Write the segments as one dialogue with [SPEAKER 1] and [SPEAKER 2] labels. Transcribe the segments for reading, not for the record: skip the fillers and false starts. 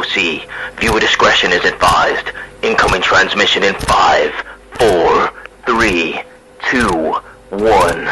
[SPEAKER 1] OC. Viewer discretion is advised. Incoming transmission in 5, 4, 3, 2, 1.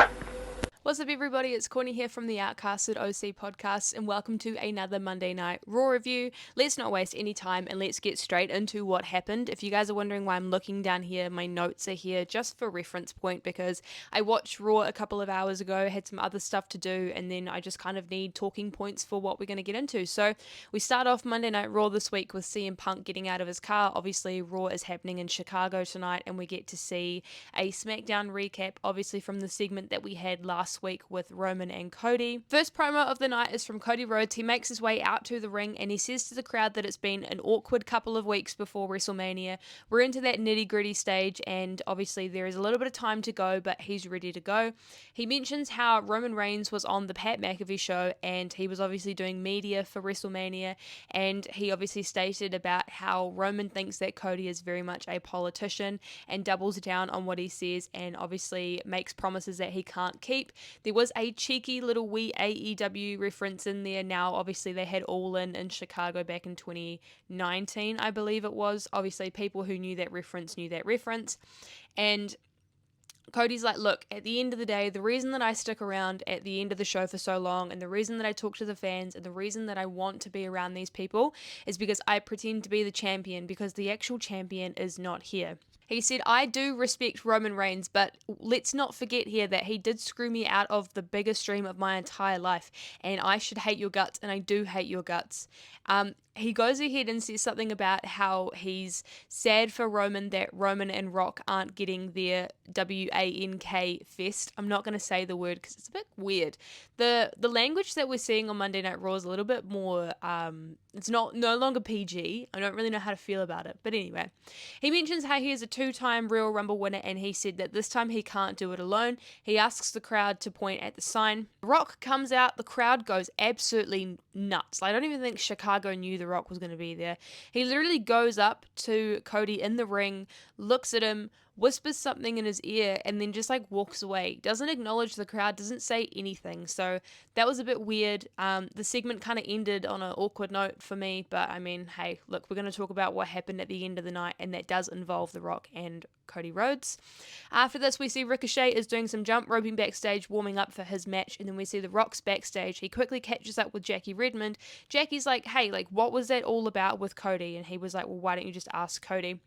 [SPEAKER 2] What's up everybody, it's Courtney here from the Outcasted OC podcast and welcome to another Monday Night Raw review. Let's not waste any time and let's get straight into what happened. If you guys are wondering why I'm looking down here, my notes are here just for reference point because I watched Raw a couple of hours ago, had some other stuff to do, and then I just kind of need talking points for what we're going to get into. So we start off Monday Night Raw this week with CM Punk getting out of his car. Obviously Raw is happening in Chicago tonight and we get to see a SmackDown recap, obviously from the segment that we had last week with Roman and Cody. First promo of the night is from Cody Rhodes. He makes his way out to the ring and he says to the crowd that it's been an awkward couple of weeks before WrestleMania. We're into that nitty-gritty stage and obviously there is a little bit of time to go, but he's ready to go. He mentions how Roman Reigns was on the Pat McAfee show and he was obviously doing media for WrestleMania, and he obviously stated about how Roman thinks that Cody is very much a politician and doubles down on what he says and obviously makes promises that he can't keep. There was a cheeky little wee AEW reference in there. Now, obviously, they had All In Chicago back in 2019, I believe it was. Obviously, people who knew that reference knew that reference. And Cody's like, look, at the end of the day, the reason that I stick around at the end of the show for so long and the reason that I talk to the fans and the reason that I want to be around these people is because I pretend to be the champion because the actual champion is not here. He said, I do respect Roman Reigns, but let's not forget here that he did screw me out of the biggest dream of my entire life, and I should hate your guts, and I do hate your guts. He goes ahead and says something about how he's sad for Roman that Roman and Rock aren't getting their WANK fest. I'm not going to say the word because it's a bit weird. The language that we're seeing on Monday Night Raw is a little bit more, it's no longer PG. I don't really know how to feel about it. But anyway, he mentions how he is a 2-time Royal Rumble winner and he said that this time he can't do it alone. He asks the crowd to point at the sign. Rock comes out, the crowd goes absolutely nuts. I don't even think Chicago knew The Rock was going to be there. He literally goes up to Cody in the ring, looks at him, whispers something in his ear, and then just like walks away. Doesn't acknowledge the crowd, doesn't say anything. So that was a bit weird. The segment kind of ended on an awkward note for me, but I mean, hey, look, we're going to talk about what happened at the end of the night, and that does involve The Rock and Cody Rhodes. After this, we see Ricochet is doing some jump roping backstage, warming up for his match, and then we see The Rock's backstage. He quickly catches up with Jackie Redmond. Jackie's like, hey, like, what was that all about with Cody? And he was like, well, why don't you just ask Cody?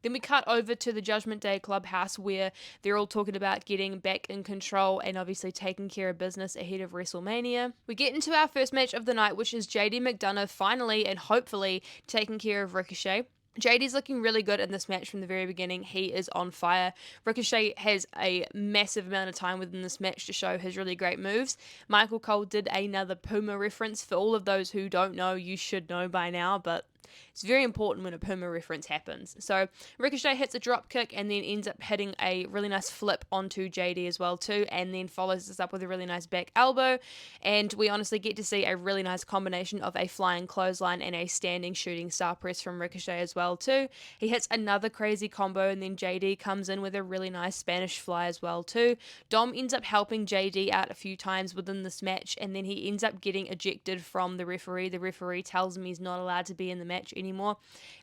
[SPEAKER 2] Then we cut over to the Judgment Day clubhouse where they're all talking about getting back in control and obviously taking care of business ahead of WrestleMania. We get into our first match of the night, which is JD McDonough finally and hopefully taking care of Ricochet. JD's looking really good in this match from the very beginning. He is on fire. Ricochet has a massive amount of time within this match to show his really great moves. Michael Cole did another Puma reference. For all of those who don't know, you should know by now, but it's very important when a Puma reference happens. So Ricochet hits a drop kick and then ends up hitting a really nice flip onto JD as well too, and then follows this up with a really nice back elbow, and we honestly get to see a really nice combination of a flying clothesline and a standing shooting star press from Ricochet as well too. He hits another crazy combo and then JD comes in with a really nice Spanish fly as well too. Dom ends up helping JD out a few times within this match, and then he ends up getting ejected from the referee. The referee tells him he's not allowed to be in the match anymore.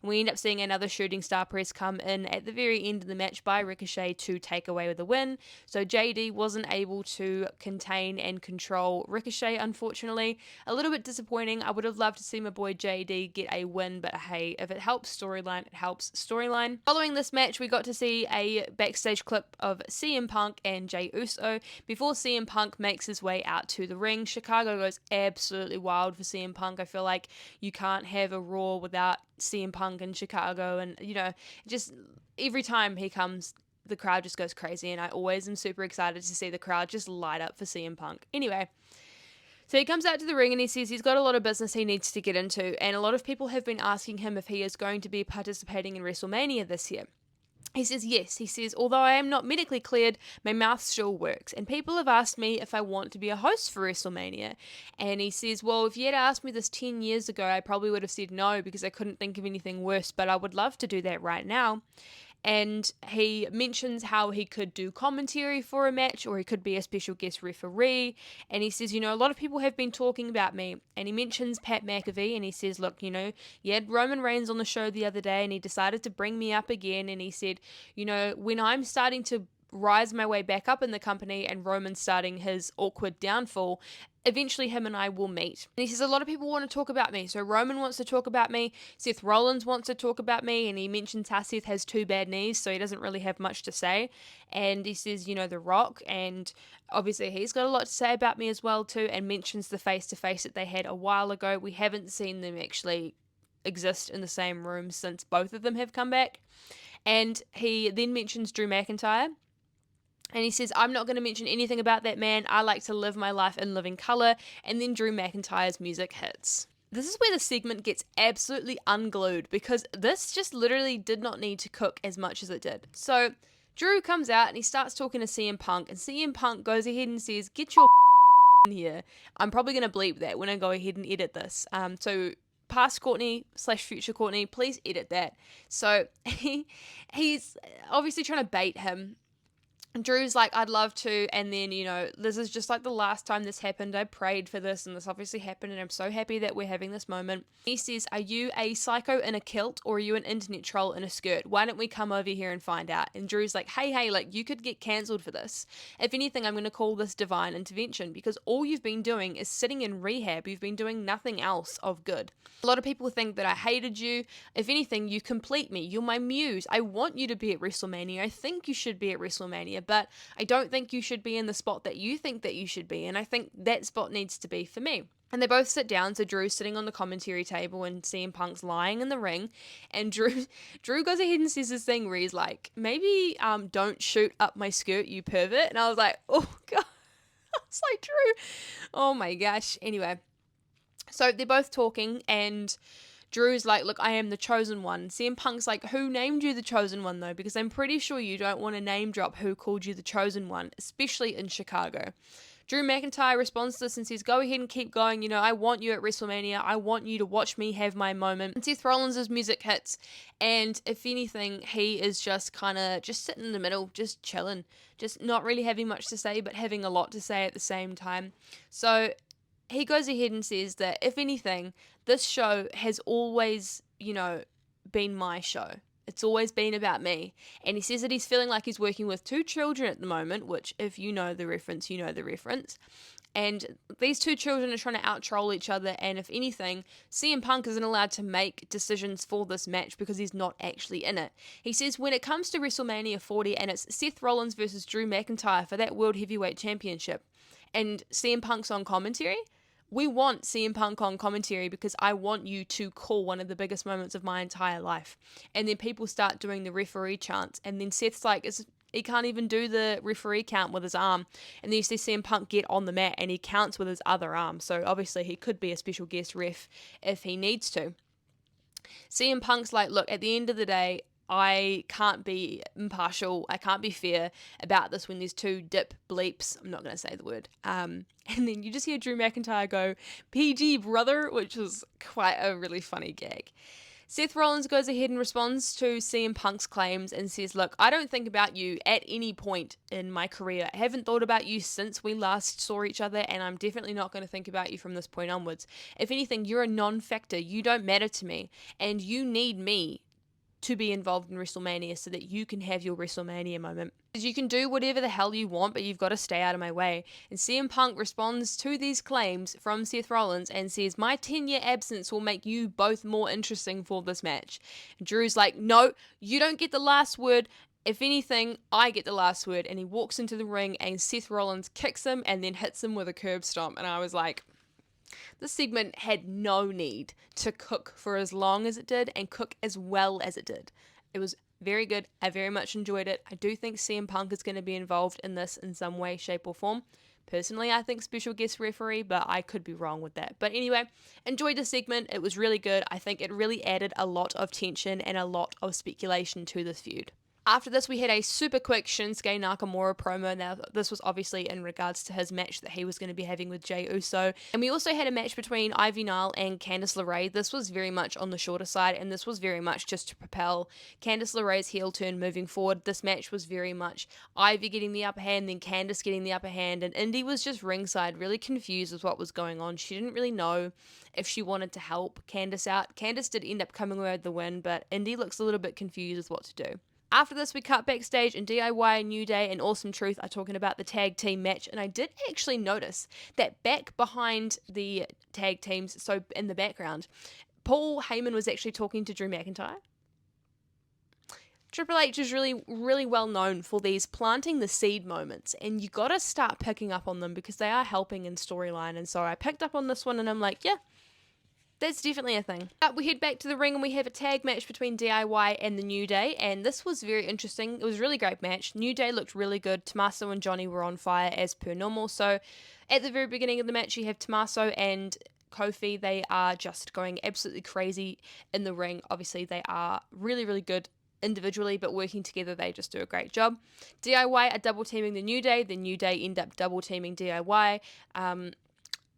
[SPEAKER 2] And we end up seeing another shooting star press come in at the very end of the match by Ricochet to take away with the win. So JD wasn't able to contain and control Ricochet, unfortunately. A little bit disappointing. I would have loved to see my boy JD get a win, but hey, if it helps storyline, it helps storyline. Following this match, we got to see a backstage clip of CM Punk and Jey Uso before CM Punk makes his way out to the ring. Chicago goes absolutely wild for CM Punk. I feel like you can't have a Raw without CM Punk in Chicago, and you know, just every time he comes, the crowd just goes crazy, and I always am super excited to see the crowd just light up for CM Punk. Anyway, so he comes out to the ring and he says he's got a lot of business he needs to get into, and a lot of people have been asking him if he is going to be participating in WrestleMania this year. He says yes. He says, although I am not medically cleared, my mouth still works. And people have asked me if I want to be a host for WrestleMania. And he says, well, if you had asked me this 10 years ago, I probably would have said no because I couldn't think of anything worse, but I would love to do that right now. and he mentions how he could do commentary for a match, or he could be a special guest referee. And he says, a lot of people have been talking about me. And he mentions Pat McAfee, and he says, look, you had Roman Reigns on the show the other day, and he decided to bring me up again. And he said, when I'm starting to rise my way back up in the company and Roman's starting his awkward downfall, eventually him and I will meet. And he says, a lot of people want to talk about me. So Roman wants to talk about me, Seth Rollins wants to talk about me, and he mentions how Seth has 2 bad knees, so he doesn't really have much to say. And he says, The Rock, and obviously he's got a lot to say about me as well too, and mentions the face-to-face that they had a while ago. We haven't seen them actually exist in the same room since both of them have come back. And he then mentions Drew McIntyre. And he says, I'm not going to mention anything about that man. I like to live my life in living colour. And then Drew McIntyre's music hits. This is where the segment gets absolutely unglued, because this just literally did not need to cook as much as it did. So Drew comes out and he starts talking to CM Punk. And CM Punk goes ahead and says, get your in here. I'm probably going to bleep that when I go ahead and edit this. So past Courtney / future Courtney, please edit that. So he's obviously trying to bait him. Drew's like, I'd love to, and then, this is just like the last time this happened. I prayed for this, and this obviously happened, and I'm so happy that we're having this moment. He says, are you a psycho in a kilt, or are you an internet troll in a skirt? Why don't we come over here and find out? And Drew's like, hey, like, you could get cancelled for this. If anything, I'm going to call this divine intervention, because all you've been doing is sitting in rehab. You've been doing nothing else of good. A lot of people think that I hated you. If anything, you complete me. You're my muse. I want you to be at WrestleMania. I think you should be at WrestleMania, but I don't think you should be in the spot that you think that you should be, and I think that spot needs to be for me. And they both sit down, so Drew's sitting on the commentary table and CM Punk's lying in the ring, and Drew goes ahead and says this thing where he's like, maybe don't shoot up my skirt, you pervert. And I was like, oh god. I was like, Drew, oh my gosh. Anyway, so they're both talking, and Drew's like, look, I am the chosen one. CM Punk's like, who named you the chosen one, though? Because I'm pretty sure you don't want to name drop who called you the chosen one, especially in Chicago. Drew McIntyre responds to this and says, go ahead and keep going. I want you at WrestleMania. I want you to watch me have my moment. And Seth Rollins' music hits. And if anything, he is just kind of just sitting in the middle, just chilling. Just not really having much to say, but having a lot to say at the same time. So he goes ahead and says that, if anything, this show has always, been my show. It's always been about me. And he says that he's feeling like he's working with 2 children at the moment, which, if you know the reference, you know the reference. And these 2 children are trying to out-troll each other, and if anything, CM Punk isn't allowed to make decisions for this match because he's not actually in it. He says when it comes to WrestleMania 40 and it's Seth Rollins versus Drew McIntyre for that World Heavyweight Championship, and CM Punk's on commentary, we want CM Punk on commentary because I want you to call one of the biggest moments of my entire life. And then people start doing the referee chants, and then Seth's like, he can't even do the referee count with his arm. And then you see CM Punk get on the mat and he counts with his other arm. So obviously he could be a special guest ref if he needs to. CM Punk's like, look, at the end of the day, I can't be impartial. I can't be fair about this when there's 2 dip bleeps. I'm not going to say the word. And then you just hear Drew McIntyre go, PG brother, which was quite a really funny gag. Seth Rollins goes ahead and responds to CM Punk's claims and says, look, I don't think about you at any point in my career. I haven't thought about you since we last saw each other, and I'm definitely not going to think about you from this point onwards. If anything, you're a non-factor. You don't matter to me, and you need me to be involved in WrestleMania so that you can have your WrestleMania moment. You can do whatever the hell you want, but you've got to stay out of my way. And CM Punk responds to these claims from Seth Rollins and says, my 10-year absence will make you both more interesting for this match. And Drew's like, no, you don't get the last word. If anything, I get the last word. And he walks into the ring and Seth Rollins kicks him and then hits him with a curb stomp. And I was like, this segment had no need to cook for as long as it did and cook as well as it did. It was very good. I very much enjoyed it. I do think CM Punk is going to be involved in this in some way, shape, or form. Personally, I think special guest referee, but I could be wrong with that. But anyway, enjoyed the segment. It was really good. I think it really added a lot of tension and a lot of speculation to this feud. After this, we had a super quick Shinsuke Nakamura promo. Now, this was obviously in regards to his match that he was going to be having with Jey Uso. And we also had a match between Ivy Nile and Candice LeRae. This was very much on the shorter side, and this was very much just to propel Candice LeRae's heel turn moving forward. This match was very much Ivy getting the upper hand, then Candice getting the upper hand, and Indy was just ringside, really confused with what was going on. She didn't really know if she wanted to help Candice out. Candice did end up coming away with the win, but Indy looks a little bit confused with what to do. After this, we cut backstage, and DIY, New Day, and Awesome Truth are talking about the tag team match, and I did actually notice that back behind the tag teams, so in the background, Paul Heyman was actually talking to Drew McIntyre. Triple H is really, really well known for these planting the seed moments, and you gotta start picking up on them because they are helping in storyline, and so I picked up on this one, and I'm like, yeah, that's definitely a thing. We head back to the ring and we have a tag match between DIY and the New Day, and this was very interesting. It was a really great match. New Day looked really good. Tommaso and Johnny were on fire as per normal. So at the very beginning of the match, you have Tommaso and Kofi. They are just going absolutely crazy in the ring. Obviously, they are really, really good individually, but working together, they just do a great job. DIY are double teaming the New Day. The New Day end up double teaming DIY.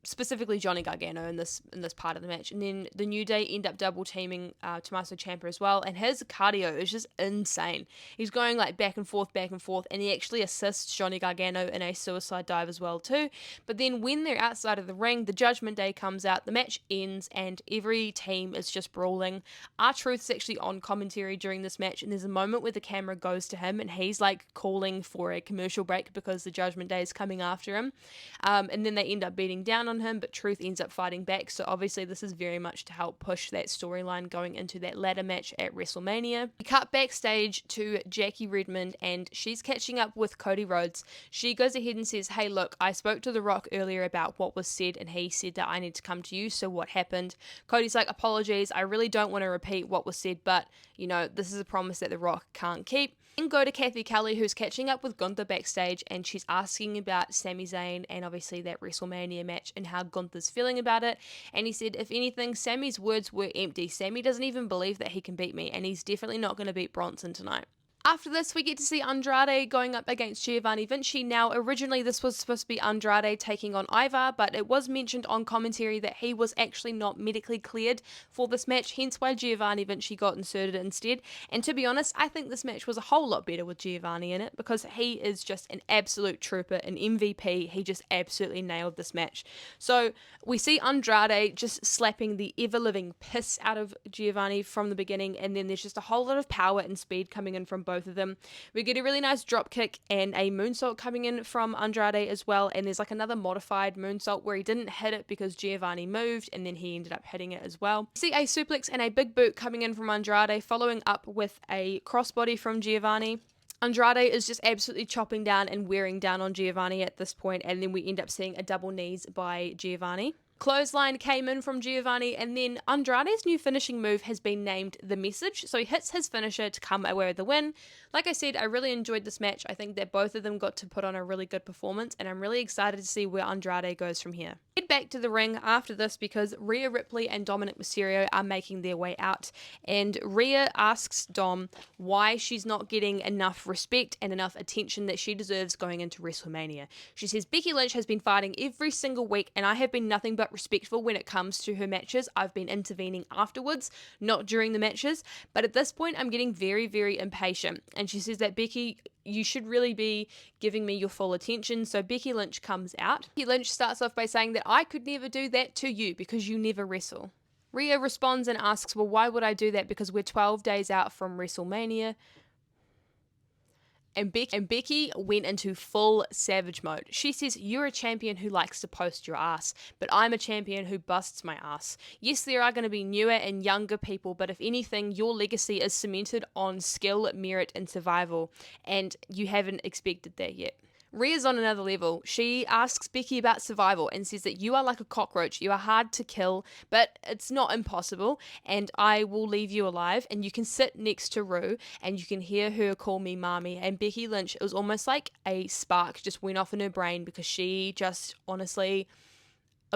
[SPEAKER 2] Specifically Johnny Gargano in this part of the match, and then the New Day end up double teaming Tommaso Ciampa as well, and his cardio is just insane. He's going like back and forth, and he actually assists Johnny Gargano in a suicide dive as well too. But then when they're outside of the ring, the Judgment Day comes out, the match ends, and every team is just brawling. R-Truth's actually on commentary during this match, and there's a moment where the camera goes to him, and he's like calling for a commercial break because the Judgment Day is coming after him, and then they end up beating down on him, but Truth ends up fighting back. So obviously this is very much to help push that storyline going into that ladder match at WrestleMania. We cut backstage to Jackie Redmond, and she's catching up with Cody Rhodes. She goes ahead and says, hey look, I spoke to The Rock earlier about what was said, and he said that I need to come to you, so what happened? Cody's like, apologies, I really don't want to repeat what was said, but you know, this is a promise that The Rock can't keep. Then go to Kathy Kelly, who's catching up with Gunther backstage, and she's asking about Sami Zayn and obviously that WrestleMania match and how Gunther's feeling about it. And he said, if anything, Sami's words were empty. Sami doesn't even believe that he can beat me, and he's definitely not going to beat Bronson tonight. After this, we get to see Andrade going up against Giovanni Vinci. Now, originally this was supposed to be Andrade taking on Ivar, but it was mentioned on commentary that he was actually not medically cleared for this match, hence why Giovanni Vinci got inserted instead. And to be honest, I think this match was a whole lot better with Giovanni in it, because he is just an absolute trooper, an MVP. He just absolutely nailed this match. So we see Andrade just slapping the ever-living piss out of Giovanni from the beginning, and then there's just a whole lot of power and speed coming in from both of them. We get a really nice drop kick and a moonsault coming in from Andrade as well, and there's like another modified moonsault where he didn't hit it because Giovanni moved, and then he ended up hitting it as well. We see a suplex and a big boot coming in from Andrade, following up with a crossbody from Giovanni. Andrade is just absolutely chopping down and wearing down on Giovanni at this point, and then we end up seeing a double knees by Giovanni. Clothesline came in from Giovanni, and then Andrade's new finishing move has been named The Message, so he hits his finisher to come away with the win. Like I said, I really enjoyed this match. I think that both of them got to put on a really good performance, and I'm really excited to see where Andrade goes from here. Head back to the ring after this because Rhea Ripley and Dominic Mysterio are making their way out, and Rhea asks Dom why she's not getting enough respect and enough attention that she deserves going into WrestleMania. She says, Becky Lynch has been fighting every single week, and I have been nothing but respectful when it comes to her matches. I've been intervening afterwards, not during the matches, but at this point I'm getting very, very impatient. And she says that, Becky, you should really be giving me your full attention. So Becky Lynch comes out. Becky Lynch starts off by saying that I could never do that to you because you never wrestle. Rhea responds and asks, well, why would I do that? Because we're 12 days out from WrestleMania. And Becky went into full savage mode. She says, you're a champion who likes to post your ass, but I'm a champion who busts my ass. Yes, there are going to be newer and younger people, but if anything, your legacy is cemented on skill, merit, and survival, and you haven't expected that yet. Rhea's on another level. She asks Becky about survival and says that you are like a cockroach. You are hard to kill, but it's not impossible, and I will leave you alive, and you can sit next to Rue, and you can hear her call me mommy. And Becky Lynch, it was almost like a spark just went off in her brain because she just honestly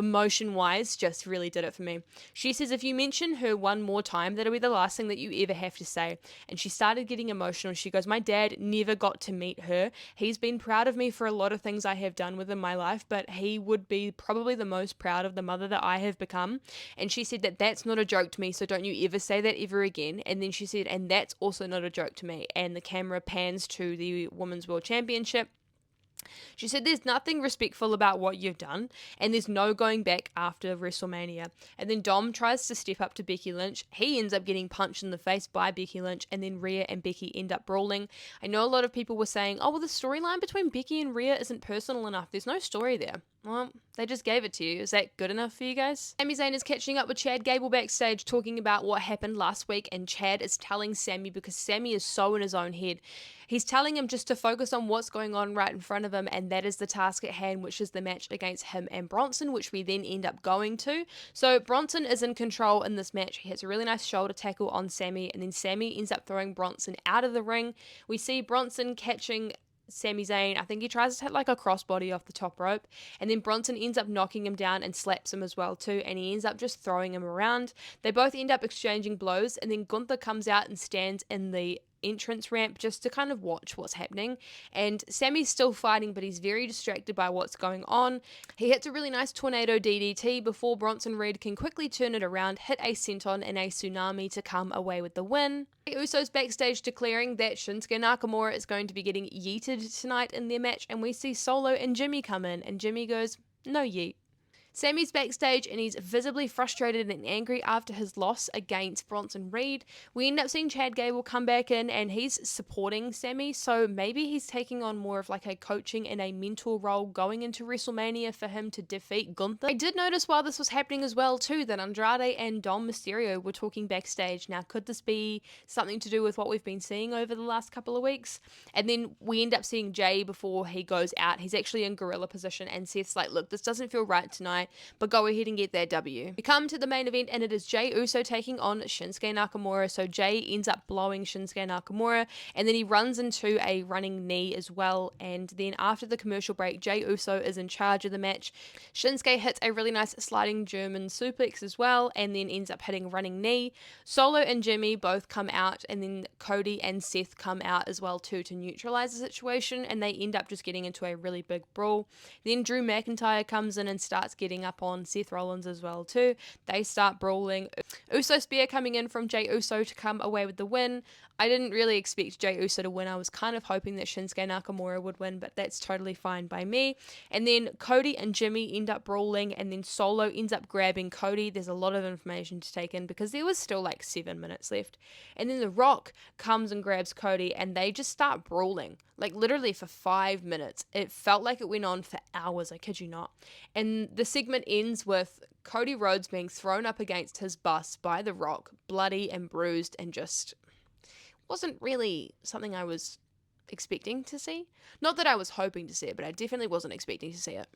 [SPEAKER 2] emotion-wise, just really did it for me. She says, if you mention her one more time, that'll be the last thing that you ever have to say. And she started getting emotional. She goes, my dad never got to meet her. He's been proud of me for a lot of things I have done within my life, but he would be probably the most proud of the mother that I have become. And she said that that's not a joke to me, so don't you ever say that ever again. And then she said, and that's also not a joke to me. And the camera pans to the Women's World Championship. She said there's nothing respectful about what you've done, and there's no going back after WrestleMania. And then Dom tries to step up to Becky Lynch. He ends up getting punched in the face by Becky Lynch, and then Rhea and Becky end up brawling. I know a lot of people were saying, oh, well, the storyline between Becky and Rhea isn't personal enough. There's no story there. Well, they just gave it to you. Is that good enough for you guys? Sami Zayn is catching up with Chad Gable backstage, talking about what happened last week, and Chad is telling Sami, because Sami is so in his own head, he's telling him just to focus on what's going on right in front of him, and that is the task at hand, which is the match against him and Bronson, which we then end up going to. So Bronson is in control in this match. He has a really nice shoulder tackle on Sami, and then Sami ends up throwing Bronson out of the ring. We see Bronson catching Sami Zayn. I think he tries to hit like a crossbody off the top rope, and then Bronson ends up knocking him down and slaps him as well too, and he ends up just throwing him around. They both end up exchanging blows, and then Gunther comes out and stands in the entrance ramp just to kind of watch what's happening. And Sami's still fighting, but he's very distracted by what's going on. He hits a really nice tornado DDT before Bronson Reed can quickly turn it around, hit a senton and a tsunami to come away with the win. The Usos backstage declaring that Shinsuke Nakamura is going to be getting yeeted tonight in their match, and we see Solo and Jimmy come in, and Jimmy goes, no yeet. Sami's backstage and he's visibly frustrated and angry after his loss against Bronson Reed. We end up seeing Chad Gable come back in and he's supporting Sami, so maybe he's taking on more of like a coaching and a mentor role going into WrestleMania for him to defeat Gunther. I did notice while this was happening as well too that Andrade and Dom Mysterio were talking backstage. Now, could this be something to do with what we've been seeing over the last couple of weeks? And then we end up seeing Jay before he goes out. He's actually in gorilla position and Seth's like, look, this doesn't feel right tonight, but go ahead and get that W. We come to the main event and it is Jey Uso taking on Shinsuke Nakamura. So Jay ends up blowing Shinsuke Nakamura and then he runs into a running knee as well. And then after the commercial break, Jey Uso is in charge of the match. Shinsuke hits a really nice sliding German suplex as well and then ends up hitting running knee. Solo and Jimmy both come out and then Cody and Seth come out as well too to neutralize the situation, and they end up just getting into a really big brawl. Then Drew McIntyre comes in and starts getting up on Seth Rollins as well too. They start brawling. Uso Spear coming in from Jey Uso to come away with the win. I didn't really expect Jey Uso to win. I was kind of hoping that Shinsuke Nakamura would win, but that's totally fine by me. And then Cody and Jimmy end up brawling, and then Solo ends up grabbing Cody. There's a lot of information to take in because there was still like 7 minutes left. And then The Rock comes and grabs Cody, and they just start brawling, like literally for 5 minutes. It felt like it went on for hours, I kid you not. And the segment ends with Cody Rhodes being thrown up against his bus by The Rock, bloody and bruised, and just wasn't really something I was expecting to see. Not that I was hoping to see it, but I definitely wasn't expecting to see it.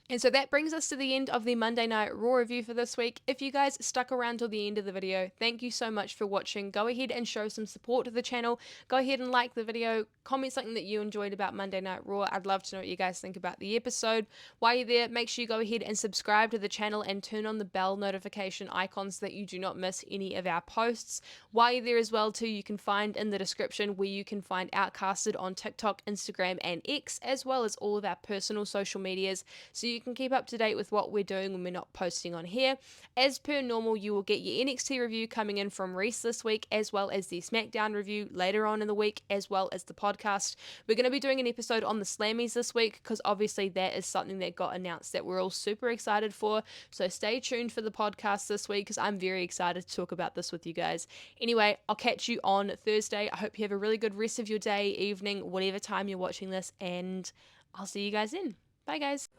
[SPEAKER 2] And so that brings us to the end of the Monday Night Raw review for this week. If you guys stuck around till the end of the video, thank you so much for watching. Go ahead and show some support to the channel. Go ahead and like the video. Comment something that you enjoyed about Monday Night Raw. I'd love to know what you guys think about the episode. While you're there, make sure you go ahead and subscribe to the channel and turn on the bell notification icon so that you do not miss any of our posts. While you're there as well too, you can find in the description where you can find Outcasted on TikTok, Instagram, and X, as well as all of our personal social medias, so you can keep up to date with what we're doing when we're not posting on here. As per normal, you will get your NXT review coming in from Reese this week, as well as the SmackDown review later on in the week, as well as the podcast. We're going to be doing an episode on the Slammies this week because obviously that is something that got announced that we're all super excited for. So stay tuned for the podcast this week because I'm very excited to talk about this with you guys. Anyway, I'll catch you on Thursday. I hope you have a really good rest of your day, evening, whatever time you're watching this, and I'll see you guys then. Bye guys.